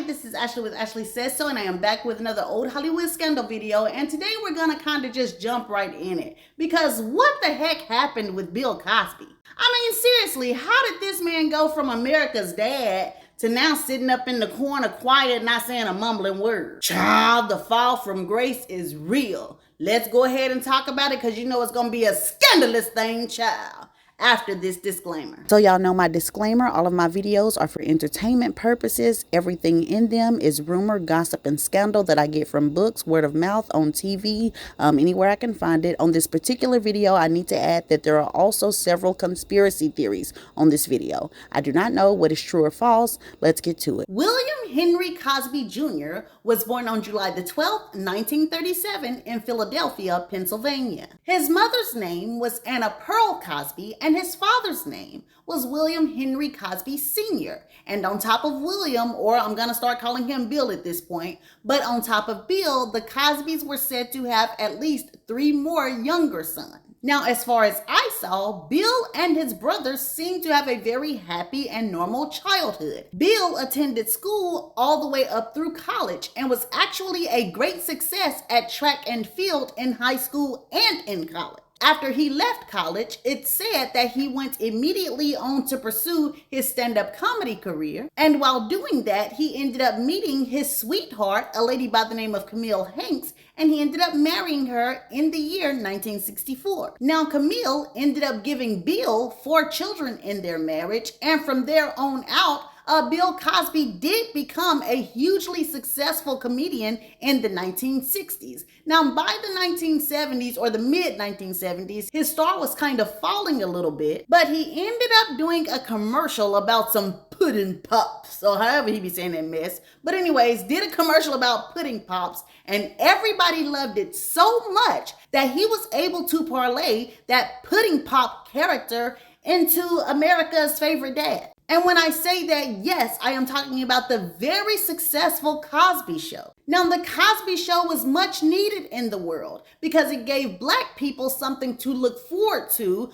this is Ashley with Ashley Says So, and I am back with another old Hollywood scandal video, and today we're gonna kind of just jump right in it, because what the heck happened with Bill Cosby? I mean, seriously, how did this man go from America's dad to now sitting up in the corner quiet, not saying a mumbling word? Child, the fall from grace is real. Let's go ahead and talk about it, because you know it's gonna be a scandalous thing, child, after this disclaimer. So y'all know my disclaimer, all of my videos are for entertainment purposes. Everything in them is rumor, gossip, and scandal that I get from books, word of mouth, on TV, anywhere I can find it. On this particular video, I need to add that there are also several conspiracy theories on this video. I do not know what is true or false. Let's get to it. William Henry Cosby Jr. was born on July the 12th, 1937 in Philadelphia, Pennsylvania. His mother's name was Anna Pearl Cosby, and his father's name was William Henry Cosby Sr. And on top of William, or I'm going to start calling him Bill at this point, but on top of Bill, the Cosbys were said to have at least 3 more younger sons. Now, as far as I saw, Bill and his brothers seemed to have a very happy and normal childhood. Bill attended school all the way up through college and was actually a great success at track and field in high school and in college. After he left college, it's said that he went immediately on to pursue his stand-up comedy career. And while doing that, he ended up meeting his sweetheart, a lady by the name of Camille Hanks, and he ended up marrying her in the year 1964. Now, Camille ended up giving Bill 4 children in their marriage, and from there on out, Bill Cosby did become a hugely successful comedian in the 1960s. Now, by the 1970s or the mid-1970s, his star was kind of falling a little bit, but he ended up doing a commercial about some pudding pops, or however he be saying that mess. But anyways, did a commercial about pudding pops, and everybody loved it so much that he was able to parlay that pudding pop character into America's favorite dad. And when I say that, yes, I am talking about the very successful Cosby Show. Now, the Cosby Show was much needed in the world because it gave Black people something to look forward to,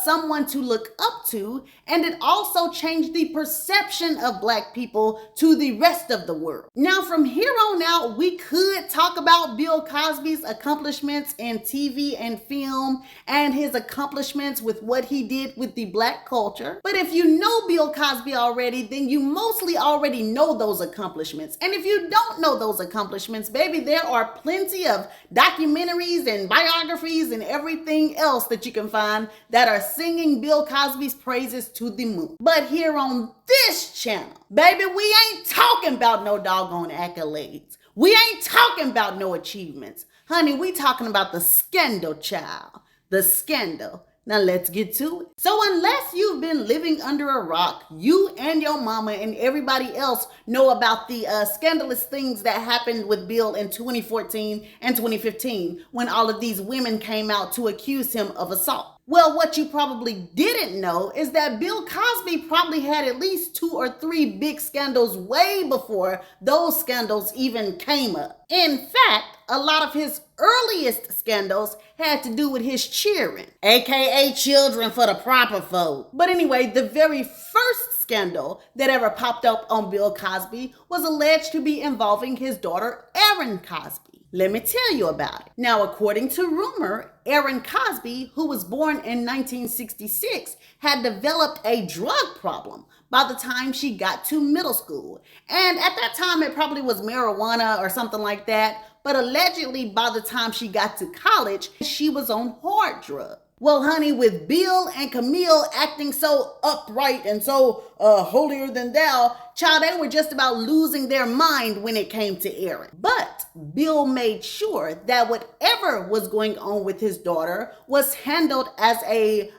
someone to look up to, and it also changed the perception of Black people to the rest of the world. Now, from here on out, we could talk about Bill Cosby's accomplishments in TV and film and his accomplishments with what he did with the Black culture. But if you know Bill Cosby already, then you mostly already know those accomplishments. And if you don't know those accomplishments, baby, there are plenty of documentaries and biographies and everything else that you can find that are singing Bill Cosby's praises to the moon. But here on this channel, baby, we ain't talking about no doggone accolades. We ain't talking about no achievements. Honey, we talking about the scandal, child. The scandal. Now let's get to it. So unless you've been living under a rock, you and your mama and everybody else know about the scandalous things that happened with Bill in 2014 and 2015 when all of these women came out to accuse him of assault. Well, what you probably didn't know is that Bill Cosby probably had at least 2 or 3 big scandals way before those scandals even came up. In fact, a lot of his earliest scandals had to do with his cheering, aka children for the proper folk. But anyway, the very first scandal that ever popped up on Bill Cosby was alleged to be involving his daughter, ERINN Cosby. Let me tell you about it. Now, according to rumor, ERINN Cosby, who was born in 1966, had developed a drug problem by the time she got to middle school. And at that time, it probably was marijuana or something like that. But allegedly, by the time she got to college, she was on hard drugs. Well, honey, with Bill and Camille acting so upright and so holier than thou, child, they were just about losing their mind when it came to ERINN. But Bill made sure that whatever was going on with his daughter was handled as a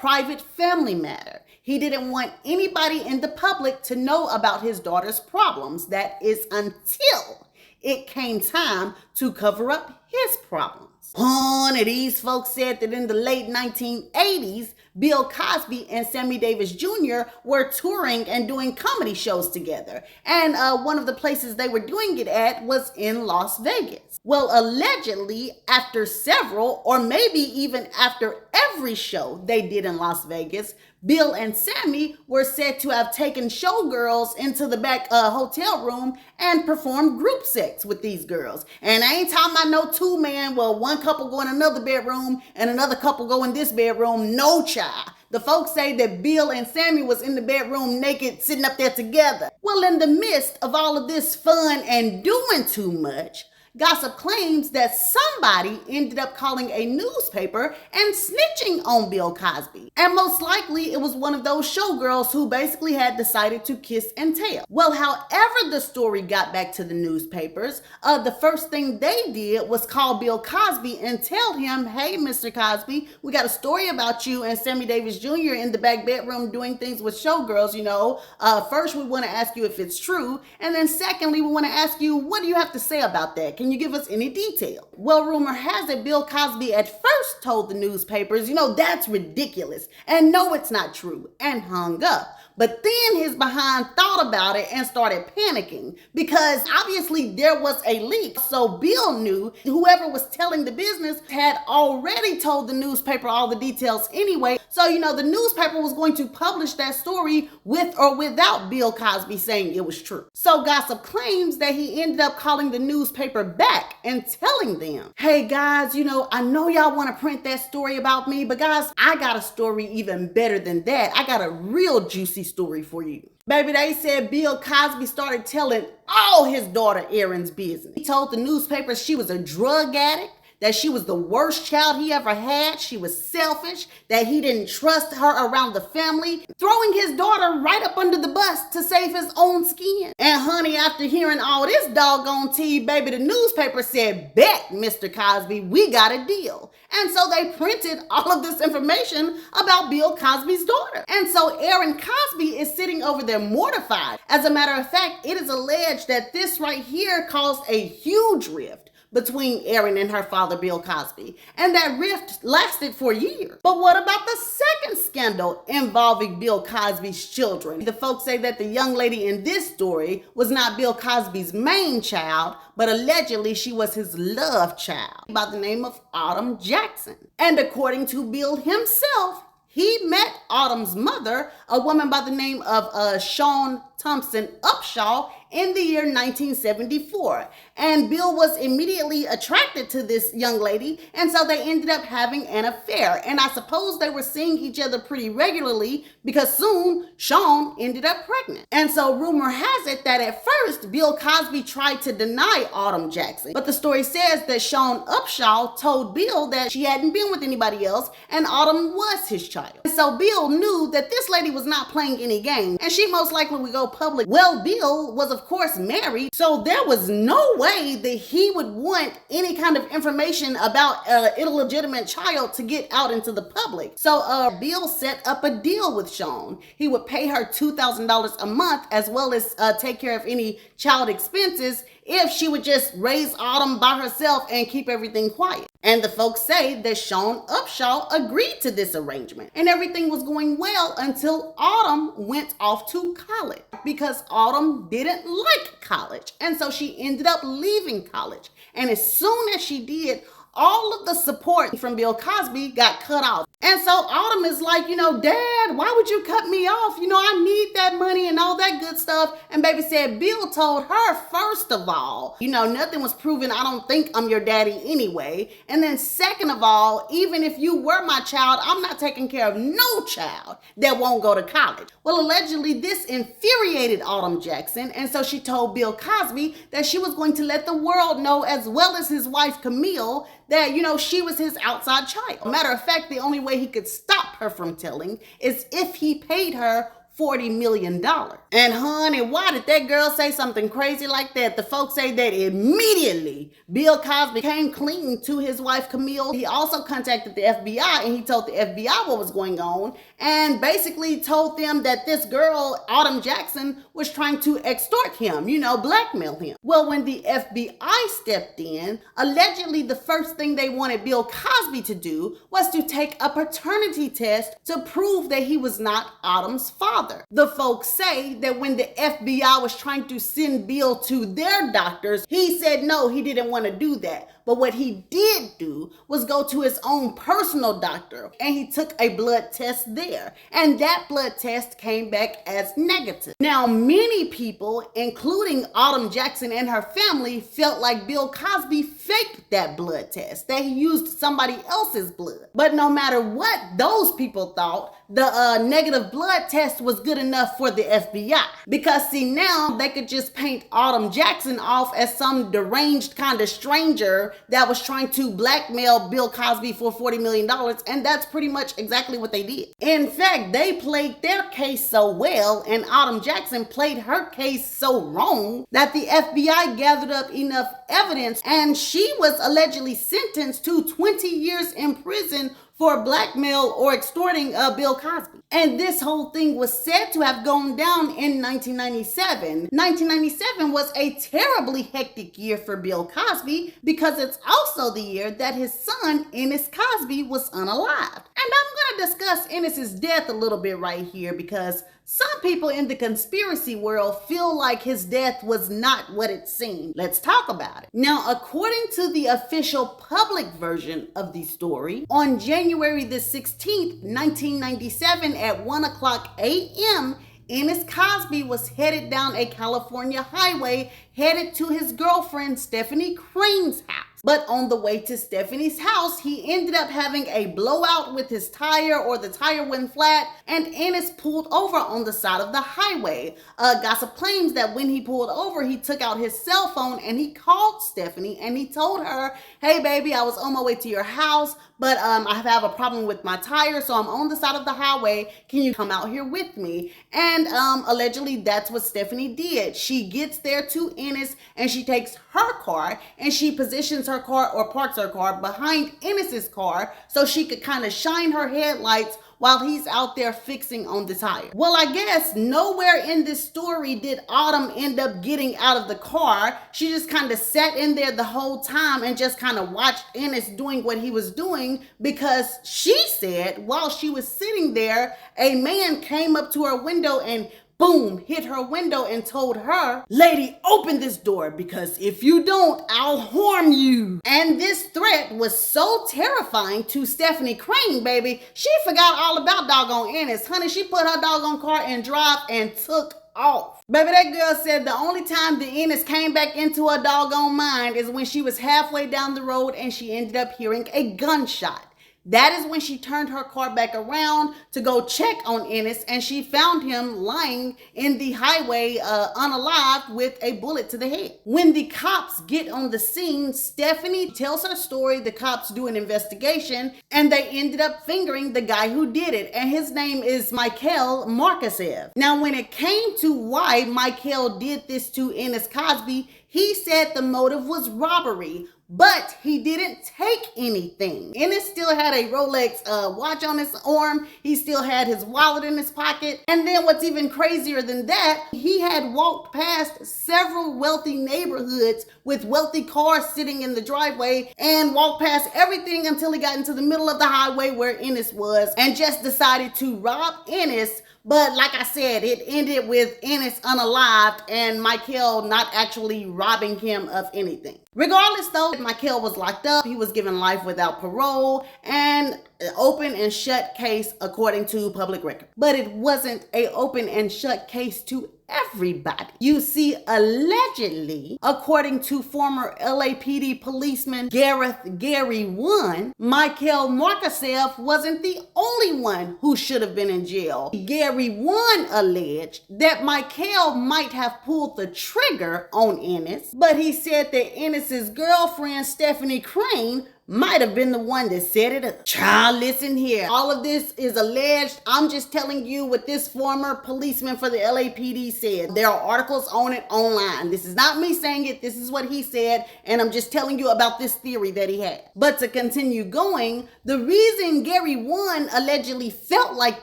private family matter. He didn't want anybody in the public to know about his daughter's problems. That is until it came time to cover up his problems. One of these folks said that in the late 1980s, Bill Cosby and Sammy Davis Jr. were touring and doing comedy shows together. And one of the places they were doing it at was in Las Vegas. Well, allegedly, after several, or maybe even after every show they did in Las Vegas, Bill and Sammy were said to have taken showgirls into the back hotel room and performed group sex with these girls. And I ain't talking about no two-man, well, one couple go in another bedroom and another couple go in this bedroom. No, child. The folks say that Bill and Sammy was in the bedroom naked, sitting up there together. Well, in the midst of all of this fun and doing too much, gossip claims that somebody ended up calling a newspaper and snitching on Bill Cosby. And most likely it was one of those showgirls who basically had decided to kiss and tell. Well, however the story got back to the newspapers, the first thing they did was call Bill Cosby and tell him, hey, Mr. Cosby, we got a story about you and Sammy Davis Jr. in the back bedroom doing things with showgirls, you know. First, we want to ask you if it's true. And then secondly, we want to ask you, what do you have to say about that? Can you give us any detail? Well, rumor has it Bill Cosby at first told the newspapers, you know, that's ridiculous, and no, it's not true, and hung up. But then his behind thought about it and started panicking because obviously there was a leak. So Bill knew whoever was telling the business had already told the newspaper all the details anyway. So, you know, the newspaper was going to publish that story with or without Bill Cosby saying it was true. So gossip claims that he ended up calling the newspaper back and telling them, hey guys, you know, I know y'all want to print that story about me, but guys, I got a story even better than that. I got a real juicy story for you. Baby, they said Bill Cosby started telling all his daughter ERINN's business. He told the newspapers she was a drug addict, that she was the worst child he ever had, she was selfish, that he didn't trust her around the family, throwing his daughter right up under the bus to save his own skin. And honey, after hearing all this doggone tea, baby, the newspaper said, bet, Mr. Cosby, we got a deal. And so they printed all of this information about Bill Cosby's daughter. And so ERINN Cosby is sitting over there mortified. As a matter of fact, it is alleged that this right here caused a huge rift between ERINN and her father, Bill Cosby. And that rift lasted for years. But what about the second scandal involving Bill Cosby's children? The folks say that the young lady in this story was not Bill Cosby's main child, but allegedly she was his love child by the name of Autumn Jackson. And according to Bill himself, he met Autumn's mother, a woman by the name of Shawn Thompson Upshaw, in the year 1974. And Bill was immediately attracted to this young lady, and so they ended up having an affair. And I suppose they were seeing each other pretty regularly because soon Shawn ended up pregnant. And so rumor has it that at first Bill Cosby tried to deny Autumn Jackson, but the story says that Shawn Upshaw told Bill that she hadn't been with anybody else and Autumn was his child. And so Bill knew that this lady was not playing any game, and she most likely would go public. Well, Bill was of course married, so there was no way that he would want any kind of information about an illegitimate child to get out into the public. So Bill set up a deal with Shawn. He would pay her $2,000 a month as well as take care of any child expenses if she would just raise Autumn by herself and keep everything quiet. And the folks say that Shawn Upshaw agreed to this arrangement. And everything was going well until Autumn went off to college because Autumn didn't like college. And so she ended up leaving college. And as soon as she did, all of the support from Bill Cosby got cut off. And so Autumn is like, you know, Dad, why would you cut me off? You know, I need that money and all that good stuff. And baby said Bill told her, first of all, you know, nothing was proven. I don't think I'm your daddy anyway. And then second of all, even if you were my child, I'm not taking care of no child that won't go to college. Well, allegedly this infuriated Autumn Jackson. And so she told Bill Cosby that she was going to let the world know, as well as his wife Camille, that, you know, she was his outside child. Matter of fact, the only way he could stop her from telling is if he paid her $40 million. And honey, why did that girl say something crazy like that? The folks say that immediately Bill Cosby came clean to his wife Camille. He also contacted the FBI and he told the FBI what was going on and basically told them that this girl, Autumn Jackson, was trying to extort him, blackmail him. Well, when the FBI stepped in, allegedly the first thing they wanted Bill Cosby to do was to take a paternity test to prove that he was not Autumn's father. The folks say that when the FBI was trying to send Bill to their doctors, he said no, he didn't want to do that. But what he did do was go to his own personal doctor and he took a blood test there. And that blood test came back as negative. Now, many people, including Autumn Jackson and her family, felt like Bill Cosby faked that blood test, that he used somebody else's blood. But no matter what those people thought, the negative blood test was good enough for the FBI. Because see, now they could just paint Autumn Jackson off as some deranged kind of stranger that was trying to blackmail Bill Cosby for $40 million. And that's pretty much exactly what they did. In fact, they played their case so well and Autumn Jackson played her case so wrong that the FBI gathered up enough evidence and she was allegedly sentenced to 20 years in prison for blackmail or extorting Bill Cosby. And this whole thing was said to have gone down in 1997. 1997 was a terribly hectic year for Bill Cosby because it's also the year that his son, Ennis Cosby, was unalived. And I'm going to discuss Ennis's death a little bit right here because some people in the conspiracy world feel like his death was not what it seemed. Let's talk about it. Now, according to the official public version of the story, on January the 16th, 1997 at 1:00 a.m., Ennis Cosby was headed down a California highway headed to his girlfriend Stephanie Crane's house. But on the way to Stephanie's house, he ended up having a blowout with his tire, or the tire went flat, and Ennis pulled over on the side of the highway. Gossip claims that when he pulled over, he took out his cell phone and he called Stephanie and he told her, "Hey baby, I was on my way to your house, but I have a problem with my tire, so I'm on the side of the highway. Can you come out here with me?" And allegedly that's what Stephanie did. She gets there to Ennis and she takes her car and she positions her car or parks her car behind Ennis's car so she could kind of shine her headlights while he's out there fixing on the tire. Well, I guess nowhere in this story did Autumn end up getting out of the car. She just kind of sat in there the whole time and just kind of watched Ennis doing what he was doing, because she said while she was sitting there, a man came up to her window and boom, hit her window and told her, "Lady, open this door, because if you don't, I'll harm you." And this threat was so terrifying to Stephanie Crane, baby, she forgot all about doggone Ennis. Honey, she put her doggone car in drive and took off. Baby, that girl said the only time the Ennis came back into her doggone mind is when she was halfway down the road and she ended up hearing a gunshot. That is when she turned her car back around to go check on Ennis, and she found him lying in the highway unalived with a bullet to the head. When the cops get on the scene, Stephanie tells her story. The cops do an investigation and they ended up fingering the guy who did it, and his name is Michael Markasev. Now, when it came to why Michael did this to Ennis Cosby, he said the motive was robbery, but he didn't take anything. Ennis still had a Rolex watch on his arm. He still had his wallet in his pocket. And then what's even crazier than that, he had walked past several wealthy neighborhoods with wealthy cars sitting in the driveway and walked past everything until he got into the middle of the highway where Ennis was and just decided to rob Ennis. But like I said, it ended with Ennis unalived and Michael not actually robbing him of anything. Regardless though, Michael was locked up. He was given life without parole and an open and shut case according to public record. But it wasn't an open and shut case to everybody. You see, allegedly, according to former LAPD policeman Gary 1, Michael Markasev wasn't the only one who should have been in jail. Gary 1 alleged that Michael might have pulled the trigger on Ennis, but he said that Ennis's girlfriend Stephanie Crane might have been the one that set it up. Child, listen here. All of this is alleged. I'm just telling you what this former policeman for the LAPD said. There are articles on it online. This is not me saying it. This is what he said. And I'm just telling you about this theory that he had. But to continue going, the reason Gary 1 allegedly felt like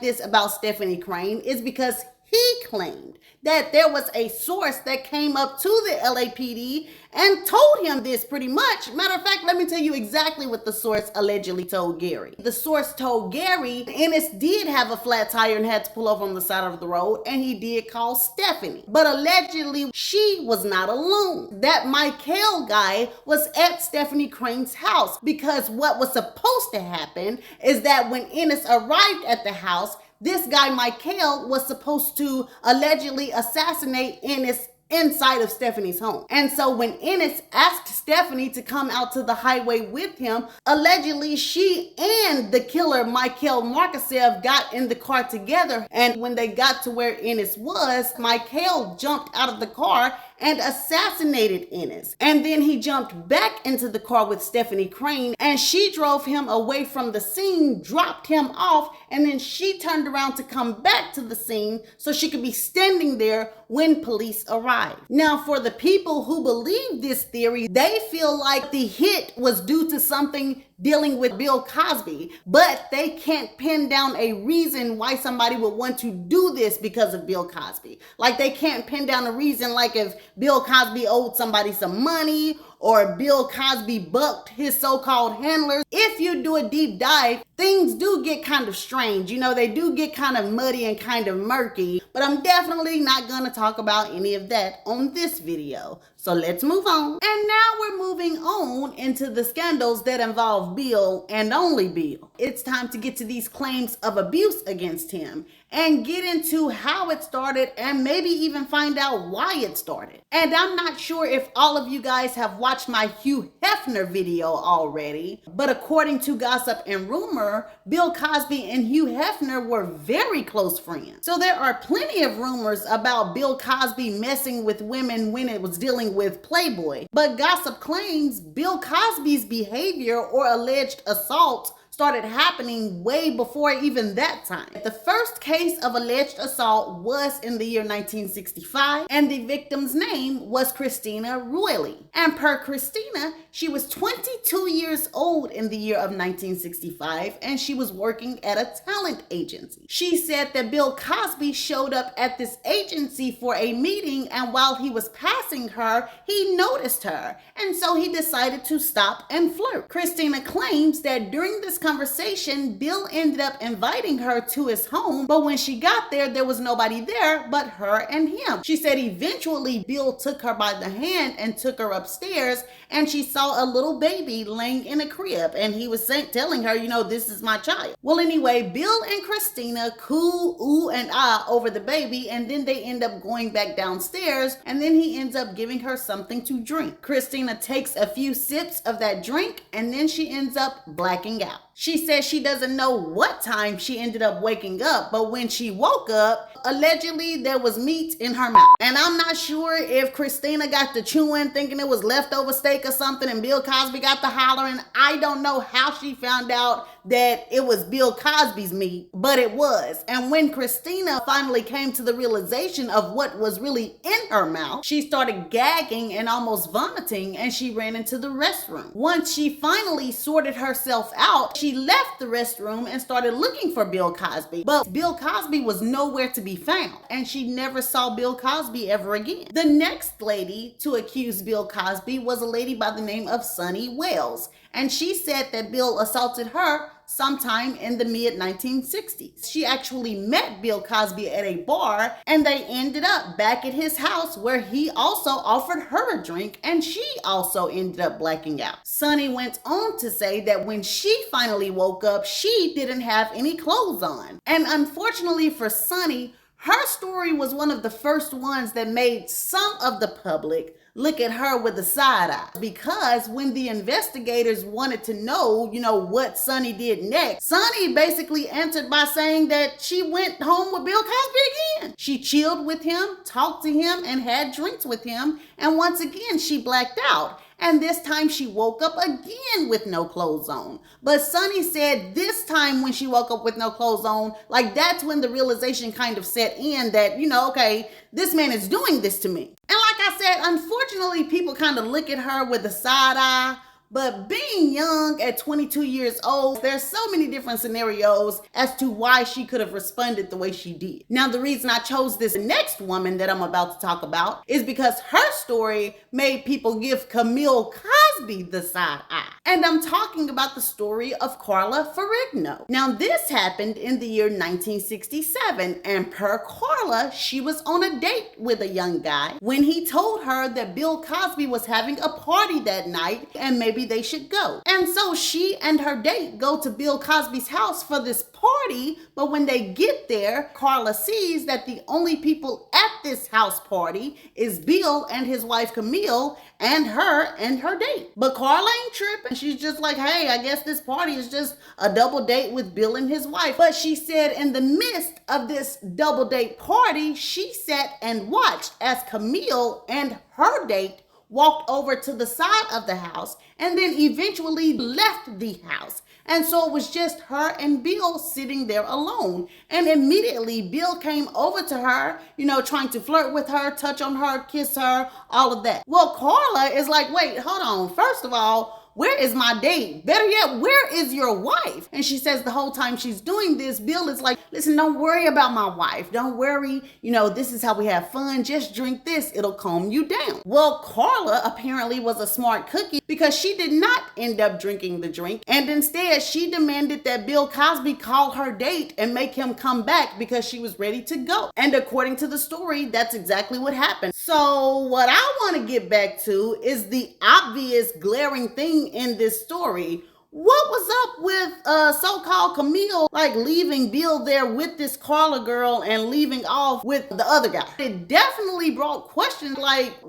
this about Stephanie Crane is because he claimed that there was a source that came up to the LAPD and told him this pretty much. Matter of fact, let me tell you exactly what the source allegedly told Gary. The source told Gary Ennis did have a flat tire and had to pull over on the side of the road, and he did call Stephanie. But allegedly, she was not alone. That Michael guy was at Stephanie Crane's house, because what was supposed to happen is that when Ennis arrived at the house, this guy, Michael, was supposed to allegedly assassinate Ennis inside of Stephanie's home. And so when Ennis asked Stephanie to come out to the highway with him, allegedly she and the killer, Michael Markasev, got in the car together. And when they got to where Ennis was, Michael jumped out of the car and assassinated Ennis. And then he jumped back into the car with Stephanie Crane, and she drove him away from the scene, dropped him off, and then she turned around to come back to the scene so she could be standing there when police arrived. Now, for the people who believe this theory, they feel like the hit was due to something dealing with Bill Cosby, but they can't pin down a reason why somebody would want to do this because of Bill Cosby. Like, they can't pin down a reason, like if Bill Cosby owed somebody some money, or Bill Cosby bucked his so-called handlers. If you do a deep dive, things do get kind of strange. You know, they do get kind of muddy and kind of murky, but I'm definitely not gonna talk about any of that on this video. So let's move on. And now we're moving on into the scandals that involve Bill and only Bill. It's time to get to these claims of abuse against him and get into how it started and maybe even find out why it started. And I'm not sure if all of you guys have watched my Hugh Hefner video already, but according to gossip and rumor, Bill Cosby and Hugh Hefner were very close friends. So there are plenty of rumors about Bill Cosby messing with women when it was dealing with Playboy. But gossip claims Bill Cosby's behavior or alleged assault started happening way before even that time. The first case of alleged assault was in the year 1965, and the victim's name was Christina Royle. And per Christina, she was 22 years old in the year of 1965, and she was working at a talent agency. She said that Bill Cosby showed up at this agency for a meeting, and while he was passing her, he noticed her, and so he decided to stop and flirt. Christina claims that during this conversation, Bill ended up inviting her to his home, but when she got there, there was nobody there but her and him. She said eventually Bill took her by the hand and took her upstairs, and she saw a little baby laying in a crib, and he was telling her, you know, this is my child. Well, anyway, Bill and Christina coo, ooh, and ah over the baby, and then they end up going back downstairs, and then he ends up giving her something to drink. Christina takes a few sips of that drink, and then she ends up blacking out. She says she doesn't know what time she ended up waking up, but when she woke up, allegedly there was meat in her mouth. And I'm not sure if Christina got to chewing thinking it was leftover steak or something, and Bill Cosby got to hollering. I don't know how she found out that it was Bill Cosby's meat, but it was. And when Christina finally came to the realization of what was really in her mouth, she started gagging and almost vomiting, and she ran into the restroom. Once she finally sorted herself out, she left the restroom and started looking for Bill Cosby, but Bill Cosby was nowhere to be found, and she never saw Bill Cosby ever again. The next lady to accuse Bill Cosby was a lady by the name of Sunny Wells, and she said that Bill assaulted her sometime in the mid-1960s. She actually met Bill Cosby at a bar, and they ended up back at his house where he also offered her a drink, and she also ended up blacking out. Sunny went on to say that when she finally woke up, she didn't have any clothes on. And unfortunately for Sunny, her story was one of the first ones that made some of the public look at her with a side eye, because when the investigators wanted to know, what Sunny did next, Sunny basically answered by saying that she went home with Bill Cosby again. She chilled with him, talked to him, and had drinks with him, and once again she blacked out. and this time she woke up again with no clothes on. But Sunny said this time when she woke up with no clothes on, like that's when the realization kind of set in that, okay, this man is doing this to me. And like I said, unfortunately, people kind of look at her with a side eye. But being young at 22 years old, there's so many different scenarios as to why she could have responded the way she did. Now, the reason I chose this next woman that I'm about to talk about is because her story made people give Camille Cosby the side eye. And I'm talking about the story of Carla Ferrigno. Now, this happened in the year 1967, and per Carla, she was on a date with a young guy when he told her that Bill Cosby was having a party that night and maybe they should go. And so she and her date go to Bill Cosby's house for this party, but when they get there, Carla sees that the only people at this house party is Bill and his wife Camille and her date. But Carla ain't tripping. She's just like, hey, I guess this party is just a double date with Bill and his wife. But she said in the midst of this double date party, she sat and watched as Camille and her date walked over to the side of the house and then eventually left the house. And so it was just her and Bill sitting there alone. And immediately Bill came over to her, trying to flirt with her, touch on her, kiss her, all of that. Well, Carla is like, wait, hold on. First of all, where is my date? Better yet, where is your wife? And she says the whole time she's doing this, Bill is like, listen, don't worry about my wife. Don't worry. This is how we have fun. Just drink this. It'll calm you down. Well, Carla apparently was a smart cookie because she did not end up drinking the drink. And instead, she demanded that Bill Cosby call her date and make him come back because she was ready to go. And according to the story, that's exactly what happened. So what I want to get back to is the obvious glaring thing in this story. What was up with so-called Camille leaving Bill there with this Carla girl and leaving off with the other guy? It definitely brought questions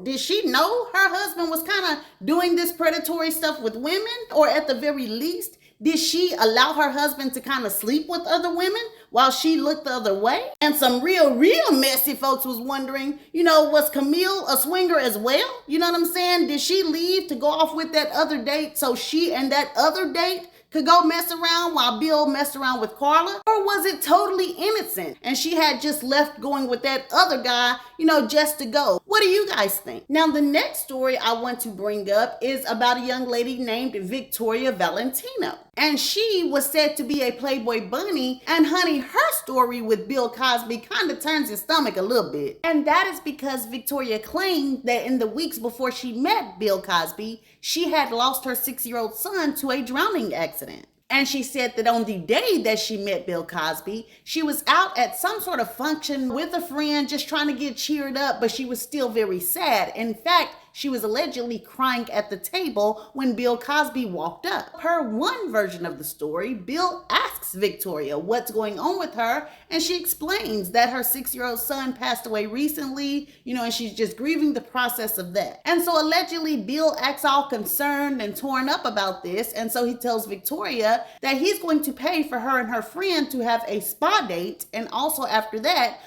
did she know her husband was kind of doing this predatory stuff with women? Or at the very least, did she allow her husband to kind of sleep with other women while she looked the other way? And some real messy folks was wondering, was Camille a swinger as well? You know what I'm saying? Did she leave to go off with that other date so she and that other date could go mess around while Bill messed around with Carla? Or was it totally innocent and she had just left going with that other guy, just to go? What do you guys think? Now, the next story I want to bring up is about a young lady named Victoria Valentino. And she was said to be a Playboy bunny. And honey, her story with Bill Cosby kind of turns your stomach a little bit. And that is because Victoria claimed that in the weeks before she met Bill Cosby, she had lost her 6-year-old son to a drowning accident. And she said that on the day that she met Bill Cosby, she was out at some sort of function with a friend just trying to get cheered up, but she was still very sad. In fact, she was allegedly crying at the table when Bill Cosby walked up. Per one version of the story, Bill asks Victoria what's going on with her, and she explains that her 6-year-old son passed away recently, and she's just grieving the process of that. And so allegedly, Bill acts all concerned and torn up about this, and so he tells Victoria that he's going to pay for her and her friend to have a spa date, and also after that,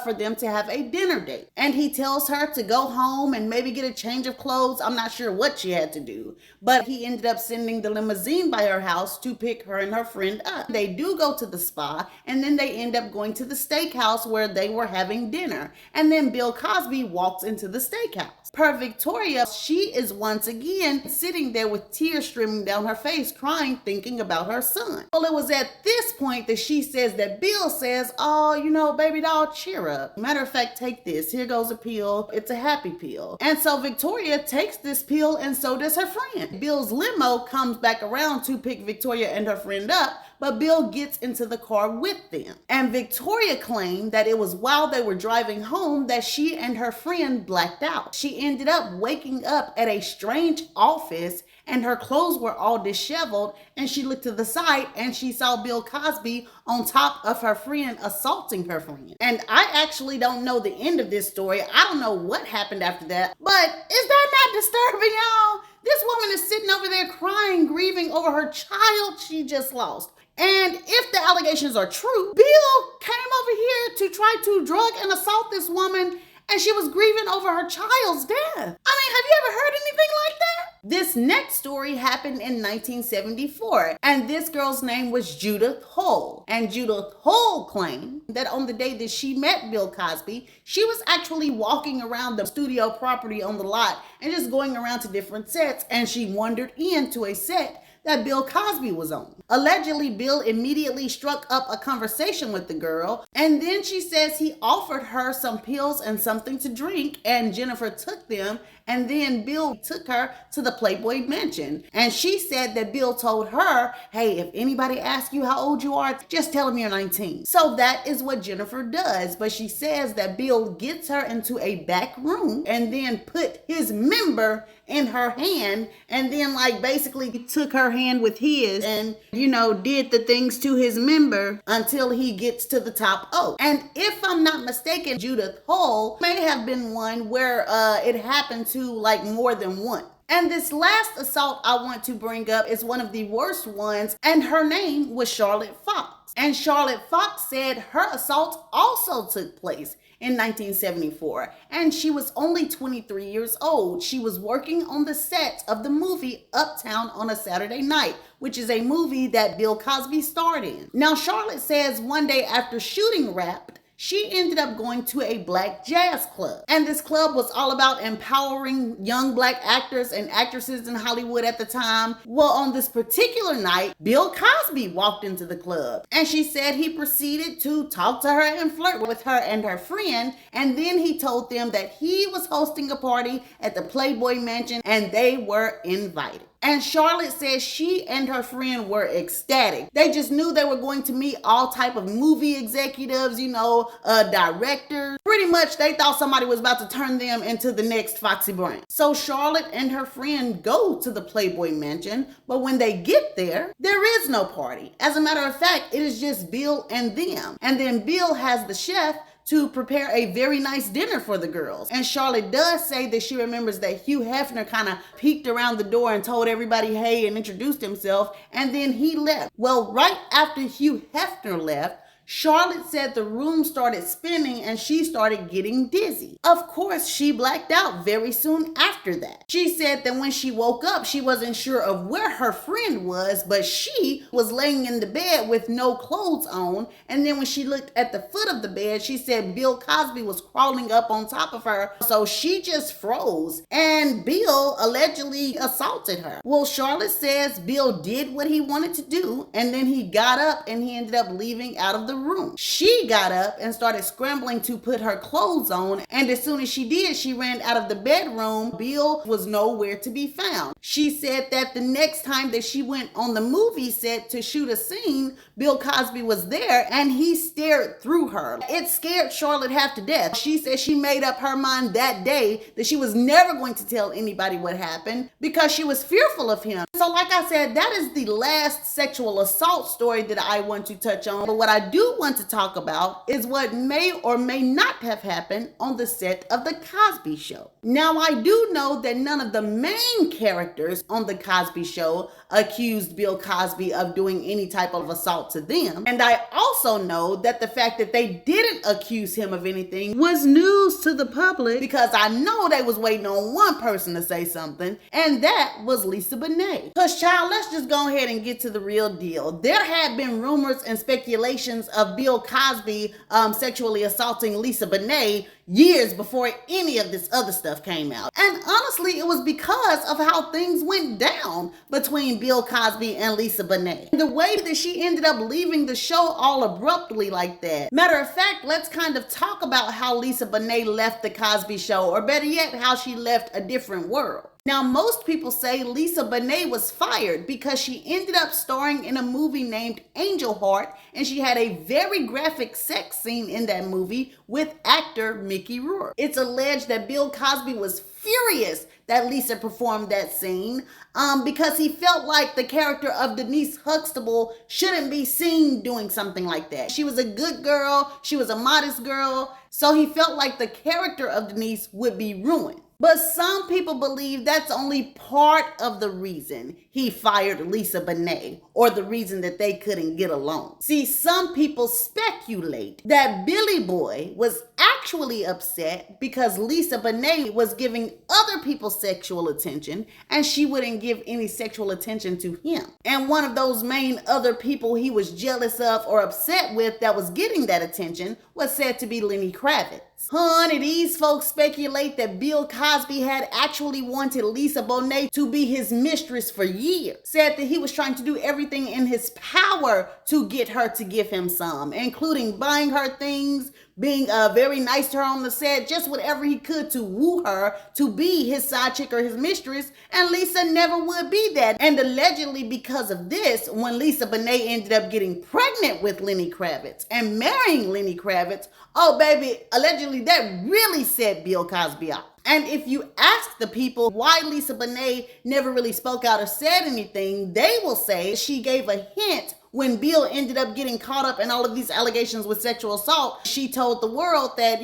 for them to have a dinner date. And he tells her to go home and maybe get a change of clothes. I'm not sure what she had to do, but he ended up sending the limousine by her house to pick her and her friend up. They do go to the spa, and then they end up going to the steakhouse where they were having dinner. And then Bill Cosby walks into the steakhouse. Per Victoria, she is once again sitting there with tears streaming down her face, crying, thinking about her son. Well, it was at this point that she says that Bill says, oh, baby doll, cheer up. Matter of fact, take this. Here goes a pill. It's a happy pill. And so Victoria takes this pill, and so does her friend. Bill's limo comes back around to pick Victoria and her friend up, but Bill gets into the car with them. And Victoria claimed that it was while they were driving home that she and her friend blacked out. She ended up waking up at a strange office, and her clothes were all disheveled, and she looked to the side and she saw Bill Cosby on top of her friend assaulting her friend. And I actually don't know the end of this story. I don't know what happened after that, but is that not disturbing, y'all? This woman is sitting over there crying, grieving over her child she just lost. And if the allegations are true, Bill came over here to try to drug and assault this woman, and she was grieving over her child's death. I mean, have you ever heard anything like that? This next story happened in 1974, and this girl's name was Judith Hull. And Judith Hull claimed that on the day that she met Bill Cosby, she was actually walking around the studio property on the lot and just going around to different sets, and she wandered into a set that Bill Cosby was on. Allegedly, Bill immediately struck up a conversation with the girl, and then she says he offered her some pills and something to drink, and Jennifer took them, and then Bill took her to the Playboy Mansion. And she said that Bill told her, hey, if anybody asks you how old you are, just tell them you're 19. So that is what Jennifer does, but she says that Bill gets her into a back room and then put his member in her hand, and then like basically took her hand with his and, you know, did the things to his member until he gets to the top O. And if I'm not mistaken, Judith Hull may have been one where it happened to like more than one. And this last assault I want to bring up is one of the worst ones, and her name was Charlotte Fox. And Charlotte Fox said her assault also took place in 1974, and she was only 23 years old. She was working on the set of the movie Uptown on a Saturday Night, which is a movie that Bill Cosby starred in. Now, Charlotte says one day after shooting Wrapped, she ended up going to a black jazz club. And this club was all about empowering young black actors and actresses in Hollywood at the time. Well, on this particular night, Bill Cosby walked into the club. And she said he proceeded to talk to her and flirt with her and her friend. And then he told them that he was hosting a party at the Playboy Mansion and they were invited. And Charlotte says she and her friend were ecstatic. They just knew they were going to meet all type of movie executives, you know, directors. Pretty much they thought somebody was about to turn them into the next Foxy Brown. So Charlotte and her friend go to the Playboy Mansion, but when they get there, there is no party. As a matter of fact, it is just Bill and them. And then Bill has the chef to prepare a very nice dinner for the girls. And Charlotte does say that she remembers that Hugh Hefner kind of peeked around the door and told everybody hey and introduced himself, and then he left. Well, right after Hugh Hefner left, Charlotte said the room started spinning and she started getting dizzy. Of course, she blacked out very soon after that. She said that when she woke up, she wasn't sure of where her friend was, but she was laying in the bed with no clothes on. And then when she looked at the foot of the bed, she said Bill Cosby was crawling up on top of her. So she just froze, and Bill allegedly assaulted her. Well, Charlotte says Bill did what he wanted to do, and then he got up and he ended up leaving out of the room. She got up and started scrambling to put her clothes on, and as soon as she did, she ran out of the bedroom. Bill was nowhere to be found. She said that the next time that she went on the movie set to shoot a scene, Bill Cosby was there and he stared through her. It scared Charlotte half to death. She said she made up her mind that day that she was never going to tell anybody what happened because she was fearful of him. So like I said, that is the last sexual assault story that I want to touch on. But what I do want to talk about is what may or may not have happened on the set of The Cosby Show. Now, I do know that none of the main characters on The Cosby Show accused Bill Cosby of doing any type of assault to them. And I also know that the fact that they didn't accuse him of anything was news to the public, because I know they was waiting on one person to say something, and that was Lisa Bonet. Because, child, let's just go ahead and get to the real deal. There had been rumors and speculations of Bill Cosby sexually assaulting Lisa Bonet years before any of this other stuff came out. And honestly, it was because of how things went down between Bill Cosby and Lisa Bonet. The way that she ended up leaving the show all abruptly like that. Matter of fact, let's kind of talk about how Lisa Bonet left The Cosby Show, or better yet, how she left A Different World. Now, most people say Lisa Bonet was fired because she ended up starring in a movie named Angel Heart, and she had a very graphic sex scene in that movie with actor Mickey Rourke. It's alleged that Bill Cosby was furious that Lisa performed that scene because he felt like the character of Denise Huxtable shouldn't be seen doing something like that. She was a good girl, she was a modest girl, so he felt like the character of Denise would be ruined. But some people believe that's only part of the reason he fired Lisa Bonet, or the reason that they couldn't get along. See, some people speculate that Billy Boy was actually upset because Lisa Bonet was giving other people sexual attention and she wouldn't give any sexual attention to him. And one of those main other people he was jealous of or upset with that was getting that attention was said to be Lenny Kravitz. Honey, these folks speculate that Bill Cosby had actually wanted Lisa Bonet to be his mistress for years. Said that he was trying to do everything in his power to get her to give him some, including buying her things, being very nice to her on the set, just whatever he could to woo her to be his side chick or his mistress, and Lisa never would be that. And allegedly because of this, when Lisa Bonet ended up getting pregnant with Lenny Kravitz and marrying Lenny Kravitz, oh baby, allegedly that really set Bill Cosby off. And if you ask the people why Lisa Bonet never really spoke out or said anything, they will say she gave a hint when Bill ended up getting caught up in all of these allegations with sexual assault. She told the world that,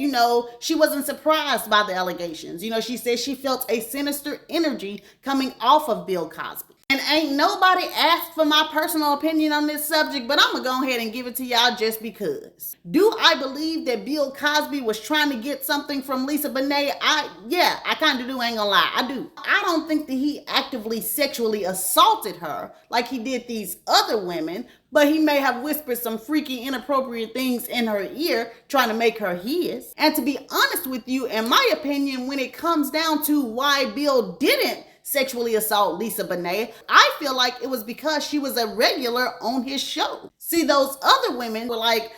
she wasn't surprised by the allegations. She said she felt a sinister energy coming off of Bill Cosby. And ain't nobody asked for my personal opinion on this subject, but I'm gonna go ahead and give it to y'all just because. Do I believe that Bill Cosby was trying to get something from Lisa Bonet? I kind of do, ain't gonna lie, I do. I don't think that he actively sexually assaulted her like he did these other women, but he may have whispered some freaky, inappropriate things in her ear, trying to make her his. And to be honest with you, in my opinion, when it comes down to why Bill didn't sexually assault Lisa Bonet, I feel like it was because she was a regular on his show. See, those other women were like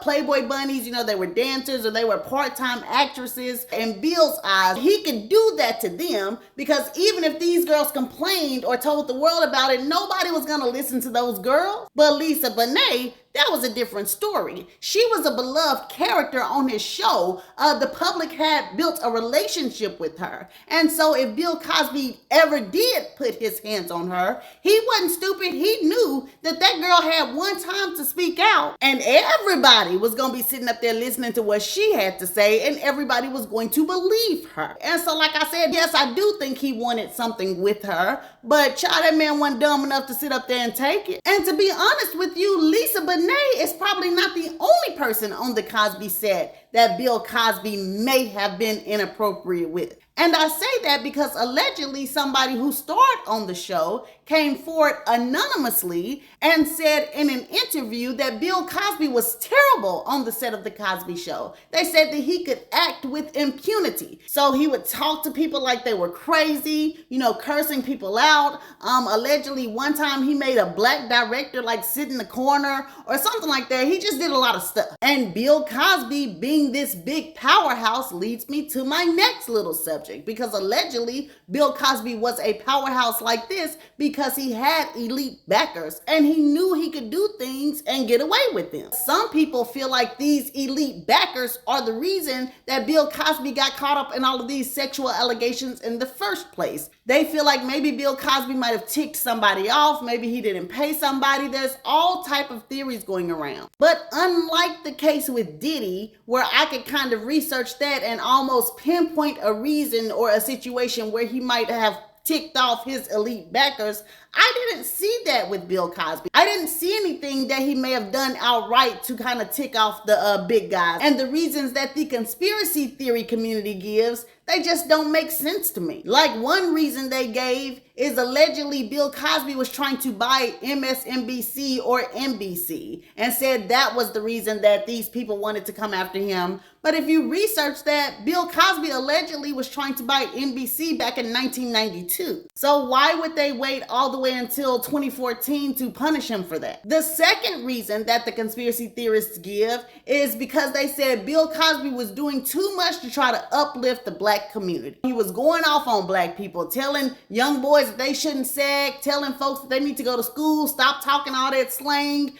Playboy bunnies, they were dancers or they were part-time actresses. In Bill's eyes, he could do that to them because even if these girls complained or told the world about it, nobody was gonna listen to those girls. But Lisa Bonet, that was a different story. She was a beloved character on his show. The public had built a relationship with her. And so if Bill Cosby ever did put his hands on her, he wasn't stupid. He knew that that girl had one time to speak out and everybody was going to be sitting up there listening to what she had to say and everybody was going to believe her. And so like I said, yes, I do think he wanted something with her, but child, that man wasn't dumb enough to sit up there and take it. And to be honest with you, Lisa Bonet is probably not the only person on the Cosby set that Bill Cosby may have been inappropriate with. And I say that because allegedly somebody who starred on the show came forward anonymously and said in an interview that Bill Cosby was terrible on the set of The Cosby Show. They said that he could act with impunity. So he would talk to people like they were crazy, cursing people out. Allegedly one time he made a black director like sit in the corner or something like that. He just did a lot of stuff. And Bill Cosby being this big powerhouse leads me to my next little subject, because allegedly Bill Cosby was a powerhouse like this because he had elite backers and he knew he could do things and get away with them. Some people feel like these elite backers are the reason that Bill Cosby got caught up in all of these sexual allegations in the first place. They feel like maybe Bill Cosby might have ticked somebody off, maybe he didn't pay somebody. There's all type of theories going around. But unlike the case with Diddy, where I could kind of research that and almost pinpoint a reason or a situation where he might have ticked off his elite backers, I didn't see that with Bill Cosby. I didn't see anything that he may have done outright to kind of tick off the big guys. And the reasons that the conspiracy theory community gives, they just don't make sense to me. Like one reason they gave is allegedly Bill Cosby was trying to buy MSNBC or NBC and said that was the reason that these people wanted to come after him. But if you research that, Bill Cosby allegedly was trying to buy NBC back in 1992. So why would they wait all the way until 2014 to punish him for that? The second reason that the conspiracy theorists give is because they said Bill Cosby was doing too much to try to uplift the black community. He was going off on black people, telling young boys that they shouldn't sag, telling folks that they need to go to school, stop talking all that slang,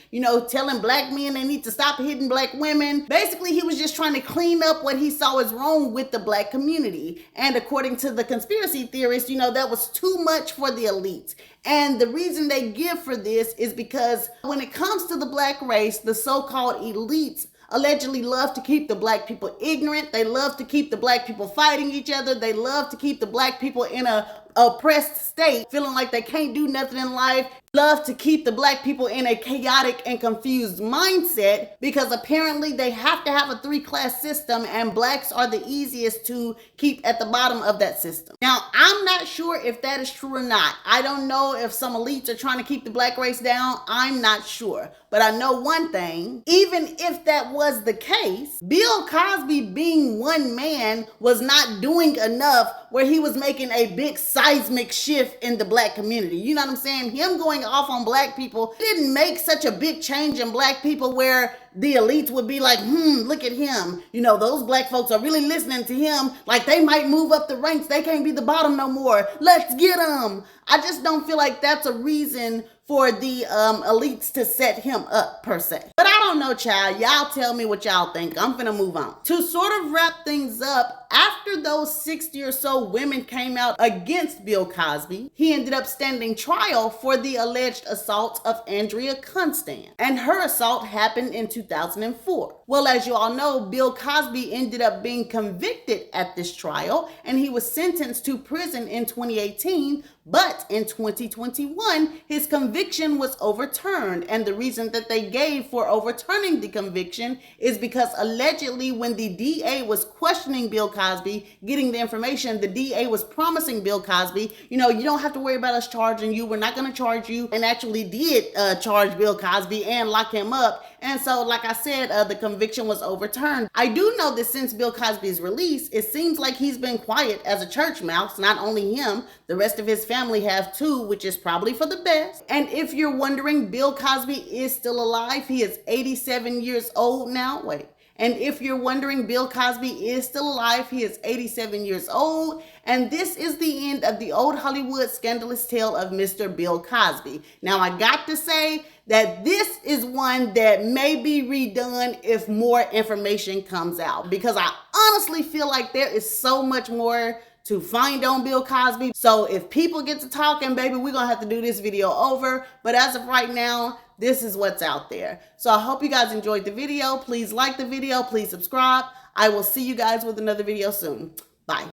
telling black men they need to stop hitting black women. Basically, he was just trying to clean up what he saw as wrong with the black community. And according to the conspiracy theorists, that was too much for the elites. And the reason they give for this is because when it comes to the black race, the so-called elites allegedly love to keep the black people ignorant. They love to keep the black people fighting each other. They love to keep the black people in a oppressed state, feeling like they can't do nothing in life. Love to keep the black people in a chaotic and confused mindset because apparently they have to have a 3-class system and blacks are the easiest to keep at the bottom of that system. Now, I'm not sure if that is true or not. I don't know if some elites are trying to keep the black race down. I'm not sure. But I know one thing, even if that was the case, Bill Cosby being one man was not doing enough where he was making a big seismic shift in the black community. You know what I'm saying? Him going off on black people didn't make such a big change in black people where the elites would be like, look at him. You know, those black folks are really listening to him. Like they might move up the ranks. They can't be the bottom no more. Let's get them. I just don't feel like that's a reason for the elites to set him up per se. But I don't know, child. Y'all tell me what y'all think. I'm finna move on. To sort of wrap things up, after those 60 or so women came out against Bill Cosby, he ended up standing trial for the alleged assault of Andrea Constand. And her assault happened in 2004. Well, as you all know, Bill Cosby ended up being convicted at this trial, and he was sentenced to prison in 2018. But in 2021, his conviction was overturned. And the reason that they gave for overturning the conviction is because allegedly when the DA was questioning Bill Cosby, getting the information, the DA was promising Bill Cosby, you know, you don't have to worry about us charging you. We're not going to charge you. And actually did charge Bill Cosby and lock him up. And so, like I said, the conviction was overturned. I do know that since Bill Cosby's release, it seems like he's been quiet as a church mouse. Not only him, the rest of his family have too, which is probably for the best. And if you're wondering, Bill Cosby is still alive. He is 87 years old now. Wait. And if you're wondering, Bill Cosby is still alive. He is 87 years old. And this is the end of the old Hollywood scandalous tale of Mr. Bill Cosby. Now, I got to say that this is one that may be redone if more information comes out, because I honestly feel like there is so much more to find on Bill Cosby. So if people get to talking, baby, we're gonna have to do this video over. But as of right now, this is what's out there. So I hope you guys enjoyed the video. Please like the video. Please subscribe. I will see you guys with another video soon.